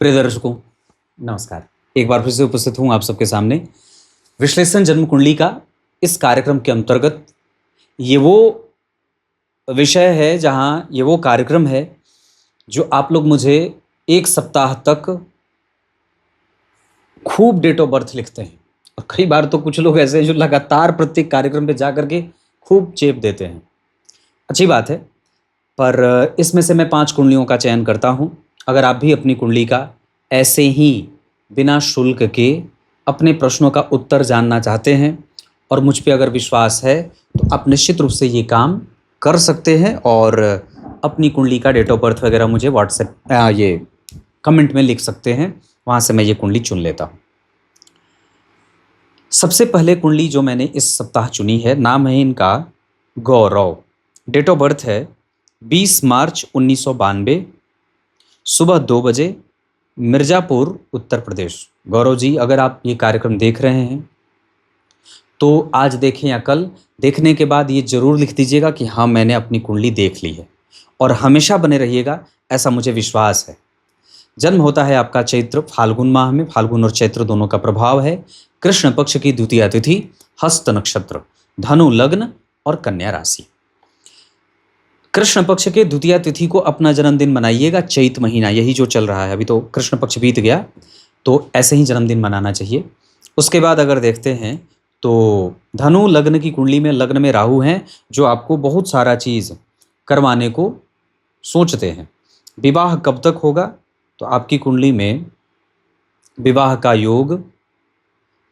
प्रिय दर्शकों, नमस्कार। एक बार फिर से उपस्थित हूँ आप सबके सामने विश्लेषण जन्म कुंडली का इस कार्यक्रम के अंतर्गत। ये वो विषय है, जहाँ ये वो कार्यक्रम है जो आप लोग मुझे एक सप्ताह तक खूब डेट ऑफ बर्थ लिखते हैं, और कई बार तो कुछ लोग ऐसे हैं जो लगातार प्रत्येक कार्यक्रम पे जा करके खूब चेप देते हैं। अच्छी बात है, पर इसमें से मैं 5 कुंडलियों का चयन करता हूँ। अगर आप भी अपनी कुंडली का ऐसे ही बिना शुल्क के अपने प्रश्नों का उत्तर जानना चाहते हैं और मुझ पे अगर विश्वास है, तो आप निश्चित रूप से ये काम कर सकते हैं और अपनी कुंडली का डेट ऑफ बर्थ वगैरह मुझे व्हाट्सएप ये कमेंट में लिख सकते हैं। वहाँ से मैं ये कुंडली चुन लेता हूँ। सबसे पहले कुंडली जो मैंने इस सप्ताह चुनी है, नाम है इनका गौरव। डेट ऑफ बर्थ है 20 मार्च 1992, सुबह 2 बजे, मिर्ज़ापुर, उत्तर प्रदेश। गौरव जी, अगर आप ये कार्यक्रम देख रहे हैं तो आज देखें या कल, देखने के बाद ये ज़रूर लिख दीजिएगा कि हाँ, मैंने अपनी कुंडली देख ली है, और हमेशा बने रहिएगा, ऐसा मुझे विश्वास है। जन्म होता है आपका चैत्र फाल्गुन माह में। फाल्गुन और चैत्र दोनों का प्रभाव है। कृष्ण पक्ष की द्वितीया तिथि, हस्त नक्षत्र, धनु लग्न और कन्या राशि। कृष्ण पक्ष के द्वितीया तिथि को अपना जन्मदिन मनाइएगा। चैत महीना यही जो चल रहा है, अभी तो कृष्ण पक्ष बीत गया, तो ऐसे ही जन्मदिन मनाना चाहिए। उसके बाद अगर देखते हैं तो धनु लग्न की कुंडली में लग्न में राहु हैं, जो आपको बहुत सारा चीज़ करवाने को सोचते हैं। विवाह कब तक होगा? तो आपकी कुंडली में विवाह का योग,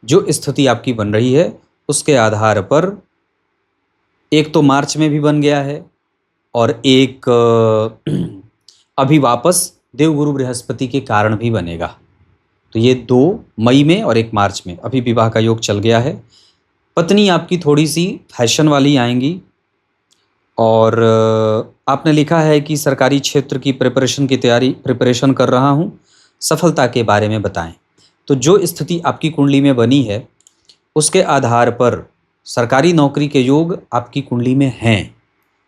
जो स्थिति आपकी बन रही है उसके आधार पर एक तो मार्च में भी बन गया है, और एक अभी वापस देवगुरु बृहस्पति के कारण भी बनेगा। तो ये 2 मई में और 1 मार्च में अभी विवाह का योग चल गया है। पत्नी आपकी थोड़ी सी फैशन वाली आएंगी, और आपने लिखा है कि सरकारी क्षेत्र की प्रिपरेशन कर रहा हूँ, सफलता के बारे में बताएं। तो जो स्थिति आपकी कुंडली में बनी है उसके आधार पर सरकारी नौकरी के योग आपकी कुंडली में हैं,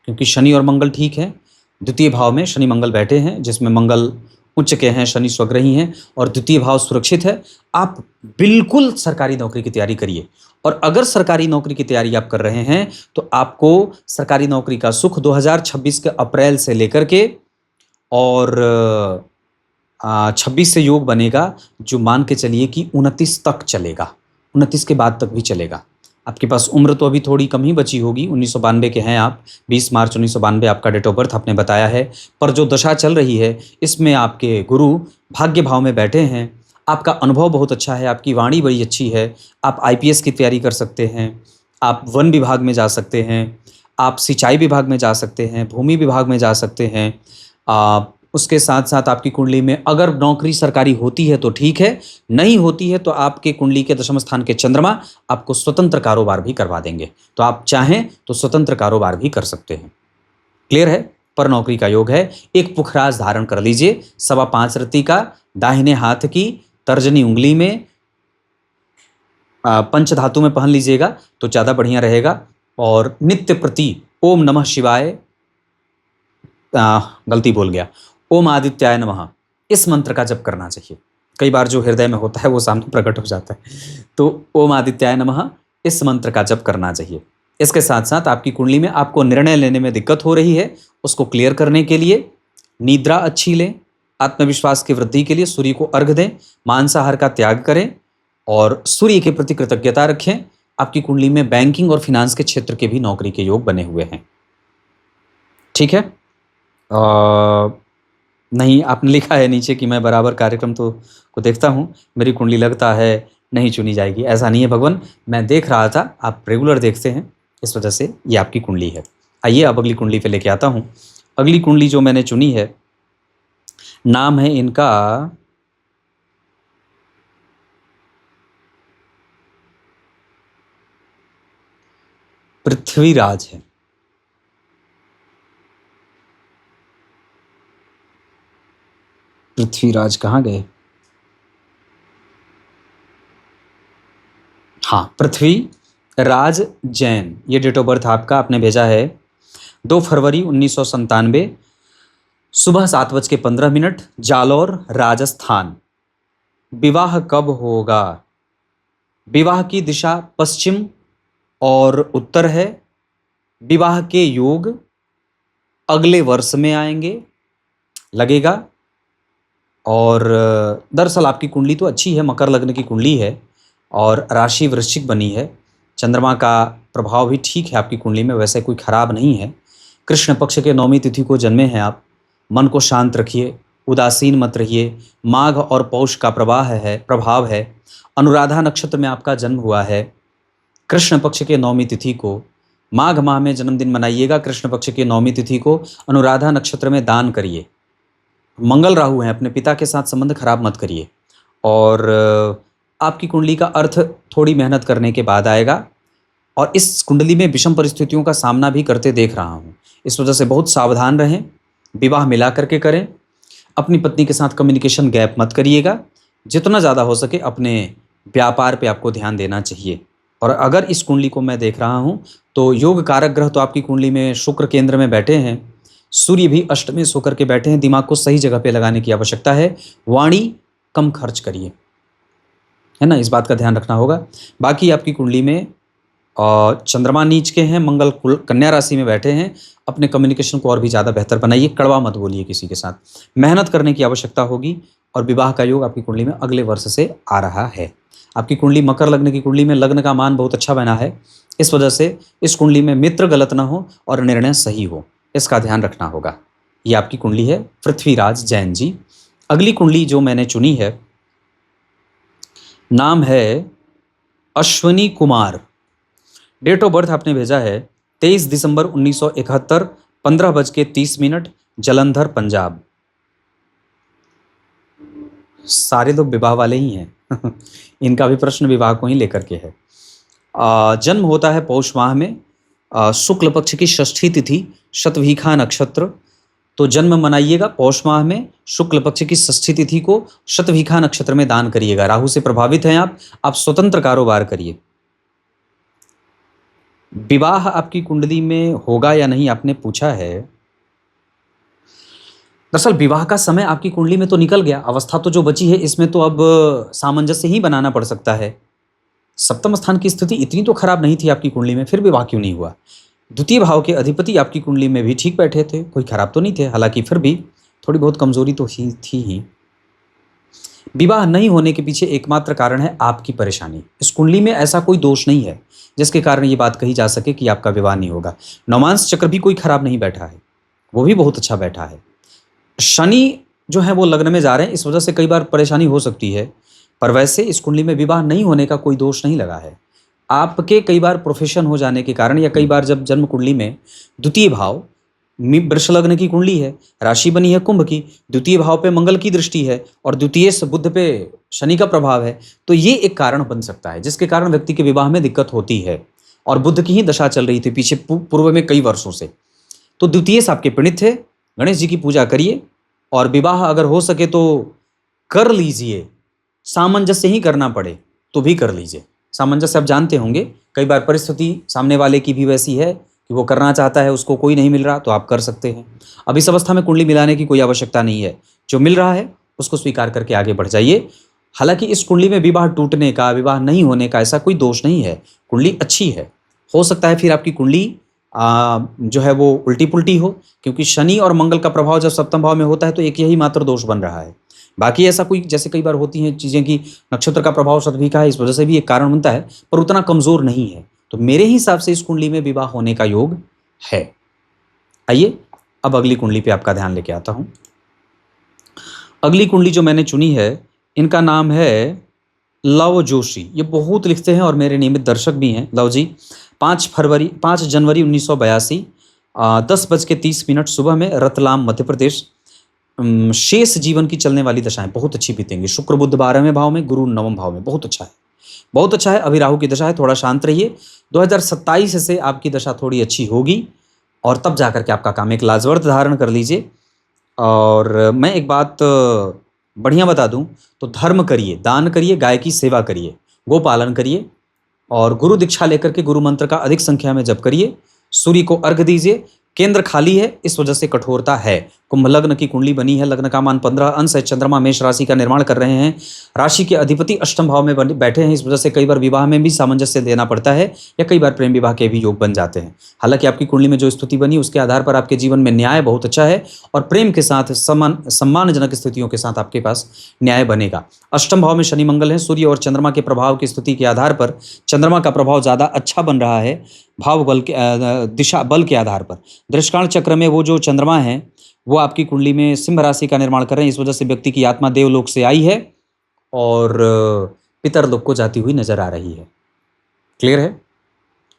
क्योंकि शनि और मंगल ठीक है। द्वितीय भाव में शनि मंगल बैठे हैं, जिसमें मंगल उच्च के हैं, शनि स्वग्रही हैं, और द्वितीय भाव सुरक्षित है। आप बिल्कुल सरकारी नौकरी की तैयारी करिए, और अगर सरकारी नौकरी की तैयारी आप कर रहे हैं तो आपको सरकारी नौकरी का सुख 2026 के अप्रैल से लेकर के और 26 से योग बनेगा, जो मान के चलिए कि 29 तक चलेगा, 29 के बाद तक भी चलेगा। आपके पास उम्र तो अभी थोड़ी कम ही बची होगी, 1992 के हैं आप, 20 मार्च 1992 आपका डेट ऑफ बर्थ आपने बताया है। पर जो दशा चल रही है इसमें आपके गुरु भाग्य भाव में बैठे हैं। आपका अनुभव बहुत अच्छा है, आपकी वाणी बड़ी अच्छी है। आप आईपीएस की तैयारी कर सकते हैं, आप वन विभाग में जा सकते हैं, आप सिंचाई विभाग में जा सकते हैं, भूमि विभाग में जा सकते हैं। उसके साथ साथ आपकी कुंडली में अगर नौकरी सरकारी होती है तो ठीक है, नहीं होती है तो आपके कुंडली के दशम स्थान के चंद्रमा आपको स्वतंत्र कारोबार भी करवा देंगे। तो आप चाहें तो स्वतंत्र कारोबार भी कर सकते हैं। क्लियर है? पर नौकरी का योग है। एक पुखराज धारण कर लीजिए, 5.25 रत्ती का, दाहिने हाथ की तर्जनी उंगली में पंचधातु में पहन लीजिएगा तो ज़्यादा बढ़िया रहेगा। और नित्य प्रति ओम नमः शिवाय, गलती बोल गया, ओम आदित्याय नमः, इस मंत्र का जप करना चाहिए। कई बार जो हृदय में होता है वो सामने प्रकट हो जाता है। तो ओम आदित्याय नमः, इस मंत्र का जप करना चाहिए। इसके साथ साथ आपकी कुंडली में आपको निर्णय लेने में दिक्कत हो रही है, उसको क्लियर करने के लिए निद्रा अच्छी लें, आत्मविश्वास की वृद्धि के लिए सूर्य को अर्घ दें, मांसाहार का त्याग करें और सूर्य के प्रति कृतज्ञता रखें। आपकी कुंडली में बैंकिंग और फिनांस के क्षेत्र के भी नौकरी के योग बने हुए हैं। ठीक है? नहीं, आपने लिखा है नीचे कि मैं बराबर कार्यक्रम तो को देखता हूँ, मेरी कुंडली लगता है नहीं चुनी जाएगी। ऐसा नहीं है भगवान, मैं देख रहा था, आप रेगुलर देखते हैं, इस वजह से ये आपकी कुंडली है। आइए अब अगली कुंडली पे लेके आता हूँ। अगली कुंडली जो मैंने चुनी है, नाम है इनका पृथ्वीराज है। पृथ्वीराज कहाँ गए? हाँ, पृथ्वी राज जैन, ये डेट ऑफ बर्थ आपका आपने भेजा है 2 फरवरी 1997, सुबह 7:15 जालौर राजस्थान। विवाह कब होगा? विवाह की दिशा पश्चिम और उत्तर है। विवाह के योग अगले वर्ष में आएंगे लगेगा। और दरअसल आपकी कुंडली तो अच्छी है, मकर लग्न की कुंडली है और राशि वृश्चिक बनी है। चंद्रमा का प्रभाव भी ठीक है आपकी कुंडली में, वैसे कोई खराब नहीं है। कृष्ण पक्ष के 9वीं तिथि को जन्मे हैं आप। मन को शांत रखिए, उदासीन मत रहिए। माघ और पौष का प्रभाव है। अनुराधा नक्षत्र में आपका जन्म हुआ है। कृष्ण पक्ष के 9वीं तिथि को, माघ माह में जन्मदिन मनाइएगा। कृष्ण पक्ष के 9वीं तिथि को अनुराधा नक्षत्र में दान करिए। मंगल राहु हैं, अपने पिता के साथ संबंध खराब मत करिए। और आपकी कुंडली का अर्थ थोड़ी मेहनत करने के बाद आएगा। और इस कुंडली में विषम परिस्थितियों का सामना भी करते देख रहा हूँ, इस वजह से बहुत सावधान रहें। विवाह मिला करके करें। अपनी पत्नी के साथ कम्युनिकेशन गैप मत करिएगा। जितना ज़्यादा हो सके अपने व्यापार पे आपको ध्यान देना चाहिए। और अगर इस कुंडली को मैं देख रहा हूँ तो योग कारक ग्रह तो आपकी कुंडली में शुक्र केंद्र में बैठे हैं, सूर्य भी अष्टमेश होकर के बैठे हैं। दिमाग को सही जगह पे लगाने की आवश्यकता है। वाणी कम खर्च करिए, है ना, इस बात का ध्यान रखना होगा। बाकी आपकी कुंडली में चंद्रमा नीच के हैं, मंगल कन्या राशि में बैठे हैं। अपने कम्युनिकेशन को और भी ज़्यादा बेहतर बनाइए, कड़वा मत बोलिए किसी के साथ। मेहनत करने की आवश्यकता होगी। और विवाह का योग आपकी कुंडली में अगले वर्ष से आ रहा है। आपकी कुंडली मकर लग्न की कुंडली में लग्न का मान बहुत अच्छा बना है, इस वजह से इस कुंडली में मित्र गलत ना हो और निर्णय सही हो, इसका ध्यान रखना होगा। ये आपकी कुंडली है पृथ्वीराज जैन जी। अगली कुंडली जो मैंने चुनी है, नाम है Ashwani Kumar. Date of birth आपने भेजा है 23 दिसंबर 1971, 15:30, जलंधर, पंजाब। सारे लोग विवाह वाले ही हैं इनका भी प्रश्न विवाह को ही लेकर के है। जन्म होता है पौष माह में, शुक्ल पक्ष की षष्ठी तिथि, शतभिखा नक्षत्र। तो जन्म मनाइएगा पौष माह में, शुक्ल पक्ष की षष्ठी तिथि को शतभिखा नक्षत्र में दान करिएगा। राहु से प्रभावित हैं आप स्वतंत्र कारोबार करिए। विवाह आपकी कुंडली में होगा या नहीं आपने पूछा है। दरअसल विवाह का समय आपकी कुंडली में तो निकल गया, अवस्था तो जो बची है इसमें तो अब सामंजस्य ही बनाना पड़ सकता है। सप्तम स्थान की स्थिति इतनी तो खराब नहीं थी आपकी कुंडली में, फिर विवाह क्यों नहीं हुआ? द्वितीय भाव के अधिपति आपकी कुंडली में भी ठीक बैठे थे, कोई खराब तो नहीं थे, हालांकि फिर भी थोड़ी बहुत कमजोरी तो ही थी ही। विवाह नहीं होने के पीछे एकमात्र कारण है आपकी परेशानी। इस कुंडली में ऐसा कोई दोष नहीं है जिसके कारण ये बात कही जा सके कि आपका विवाह नहीं होगा। नवमांश चक्र भी कोई खराब नहीं बैठा है, वो भी बहुत अच्छा बैठा है। शनि जो है वो लग्न में जा रहे हैं, इस वजह से कई बार परेशानी हो सकती है। पर वैसे इस कुंडली में विवाह नहीं होने का कोई दोष नहीं लगा है। आपके कई बार प्रोफेशन हो जाने के कारण, या कई बार जब जन्म कुंडली में द्वितीय भाव, वृष लग्न की कुंडली है, राशि बनी है कुंभ की, द्वितीय भाव पे मंगल की दृष्टि है और द्वितीय से बुध पे शनि का प्रभाव है, तो ये एक कारण बन सकता है जिसके कारण व्यक्ति के विवाह में दिक्कत होती है। और बुध की ही दशा चल रही थी पीछे पूर्व में कई वर्षों से। तो द्वितीय से आपके पीड़ित थे, गणेश जी की पूजा करिए और विवाह अगर हो सके तो कर लीजिए। सामंजस्य ही करना पड़े तो भी कर लीजिए। सामंजस्य आप जानते होंगे, कई बार परिस्थिति सामने वाले की भी वैसी है कि वो करना चाहता है, उसको कोई नहीं मिल रहा, तो आप कर सकते हैं। अब इस अवस्था में कुंडली मिलाने की कोई आवश्यकता नहीं है, जो मिल रहा है उसको स्वीकार करके आगे बढ़ जाइए। हालांकि इस कुंडली में विवाह टूटने का, विवाह नहीं होने का ऐसा कोई दोष नहीं है, कुंडली अच्छी है। हो सकता है फिर आपकी कुंडली जो है वो उल्टी पुल्टी हो, क्योंकि शनि और मंगल का प्रभाव जब सप्तम भाव में होता है तो एक यही मात्र दोष बन रहा है। बाकी ऐसा कोई, जैसे कई बार होती हैं चीज़ें कि नक्षत्र का प्रभाव शतभिखा है, इस वजह से भी एक कारण बनता है, पर उतना कमज़ोर नहीं है। तो मेरे हिसाब से इस कुंडली में विवाह होने का योग है। आइए अब अगली कुंडली पे आपका ध्यान लेके आता हूं। अगली कुंडली जो मैंने चुनी है, इनका नाम है लव जोशी। ये बहुत लिखते हैं और मेरे नियमित दर्शक भी हैं। लव जी 5 जनवरी 1982, 10:30 सुबह में, रतलाम, मध्य प्रदेश। शेष जीवन की चलने वाली दशाएं बहुत अच्छी बीतेंगी। शुक्र बुध 12वें भाव में, गुरु 9वें भाव में, बहुत अच्छा है, बहुत अच्छा है। अभी राहु की दशा है, थोड़ा शांत रहिए। 2027 से आपकी दशा थोड़ी अच्छी होगी और तब जाकर के आपका काम एक लाजवर्थ धारण कर लीजिए। और मैं एक बात बढ़िया बता दूं तो धर्म करिए, दान करिए, गाय की सेवा करिए, गो पालन करिए और गुरु दीक्षा लेकर के गुरु मंत्र का अधिक संख्या में जप करिए। सूर्य को अर्घ दीजिए, केंद्र खाली है, इस वजह से कठोरता है। कुंभ लग्न की कुंडली बनी है, लग्न का मान 15 अंश है, चंद्रमा मेष राशि का निर्माण कर रहे हैं, राशि के अधिपति अष्टम भाव में बैठे हैं, इस वजह से कई बार विवाह में भी सामंजस्य देना पड़ता है या कई बार प्रेम विवाह के भी योग बन जाते हैं। हालांकि आपकी कुंडली में जो स्थिति बनी उसके आधार पर आपके जीवन में न्याय बहुत अच्छा है और प्रेम के साथ सम्मानजनक स्थितियों के साथ आपके पास न्याय बनेगा। अष्टम भाव में शनि मंगल है, सूर्य और चंद्रमा के प्रभाव की स्थिति के आधार पर चंद्रमा का प्रभाव ज़्यादा अच्छा बन रहा है भाव बल के दिशा बल के आधार पर। दृष्टांत चक्र में वो जो चंद्रमा है वो आपकी कुंडली में सिंह राशि का निर्माण कर रहे हैं, इस वजह से व्यक्ति की आत्मा देवलोक से आई है और पितरलोक को जाती हुई नजर आ रही है। क्लियर है?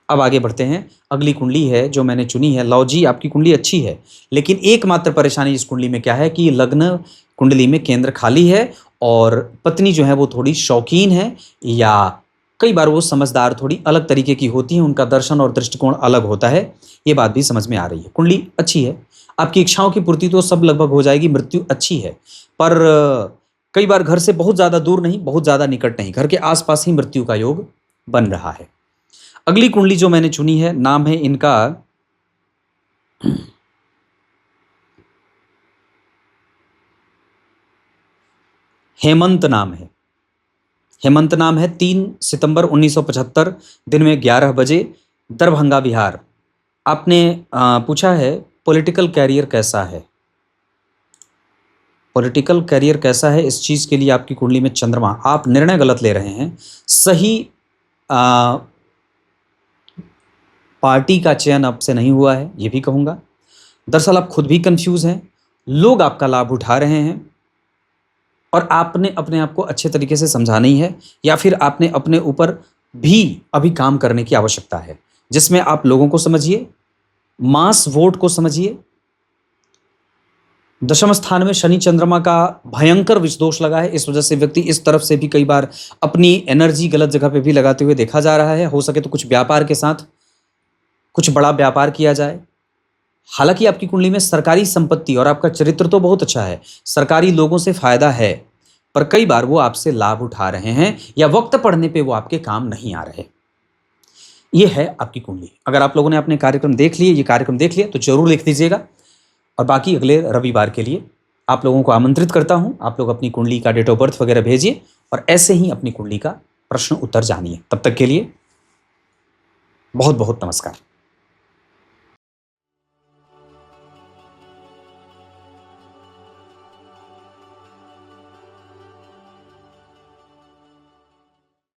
अब आगे बढ़ते हैं। अगली कुंडली है जो मैंने चुनी है। लो जी, आपकी कुंडली अच्छी है, लेकिन एकमात्र परेशानी इस कुंडली में क्या है कि लग्न कुंडली में केंद्र खाली है और पत्नी जो है वो थोड़ी शौकीन है या कई बार वो समझदार थोड़ी अलग तरीके की होती हैं, उनका दर्शन और दृष्टिकोण अलग होता है। ये बात भी समझ में आ रही है। कुंडली अच्छी है, आपकी इच्छाओं की पूर्ति तो सब लगभग हो जाएगी, मृत्यु अच्छी है, पर कई बार घर से बहुत ज़्यादा दूर नहीं, बहुत ज़्यादा निकट नहीं, घर के आसपास ही मृत्यु का योग बन रहा है। अगली कुंडली जो मैंने चुनी है, नाम है इनका हेमंत नाम है। हेमंत नाम है। 3 सितंबर 1975 दिन में 11 बजे, दरभंगा बिहार। आपने पूछा है पॉलिटिकल कैरियर कैसा है। पॉलिटिकल कैरियर कैसा है, इस चीज़ के लिए आपकी कुंडली में चंद्रमा, आप निर्णय गलत ले रहे हैं। सही पार्टी का चयन आपसे नहीं हुआ है, ये भी कहूँगा। दरअसल आप खुद भी कंफ्यूज हैं, लोग आपका लाभ उठा रहे हैं और आपने अपने आप को अच्छे तरीके से समझा नहीं है, या फिर आपने अपने ऊपर भी अभी काम करने की आवश्यकता है, जिसमें आप लोगों को समझिए, मास वोट को समझिए। दशम स्थान में शनि चंद्रमा का भयंकर विषदोष लगा है, इस वजह से व्यक्ति इस तरफ से भी कई बार अपनी एनर्जी गलत जगह पे भी लगाते हुए देखा जा रहा है। हो सके तो कुछ व्यापार के साथ कुछ बड़ा व्यापार किया जाए। हालांकि आपकी कुंडली में सरकारी संपत्ति और आपका चरित्र तो बहुत अच्छा है, सरकारी लोगों से फायदा है, पर कई बार वो आपसे लाभ उठा रहे हैं या वक्त पड़ने पे वो आपके काम नहीं आ रहे। ये है आपकी कुंडली। अगर आप लोगों ने अपने कार्यक्रम देख लिए, ये कार्यक्रम देख लिया, तो जरूर लिख दीजिएगा और बाकी अगले रविवार के लिए आप लोगों को आमंत्रित करता हूं। आप लोग अपनी कुंडली का डेट ऑफ बर्थ वगैरह भेजिए और ऐसे ही अपनी कुंडली का प्रश्न उत्तर जानिए। तब तक के लिए बहुत बहुत नमस्कार।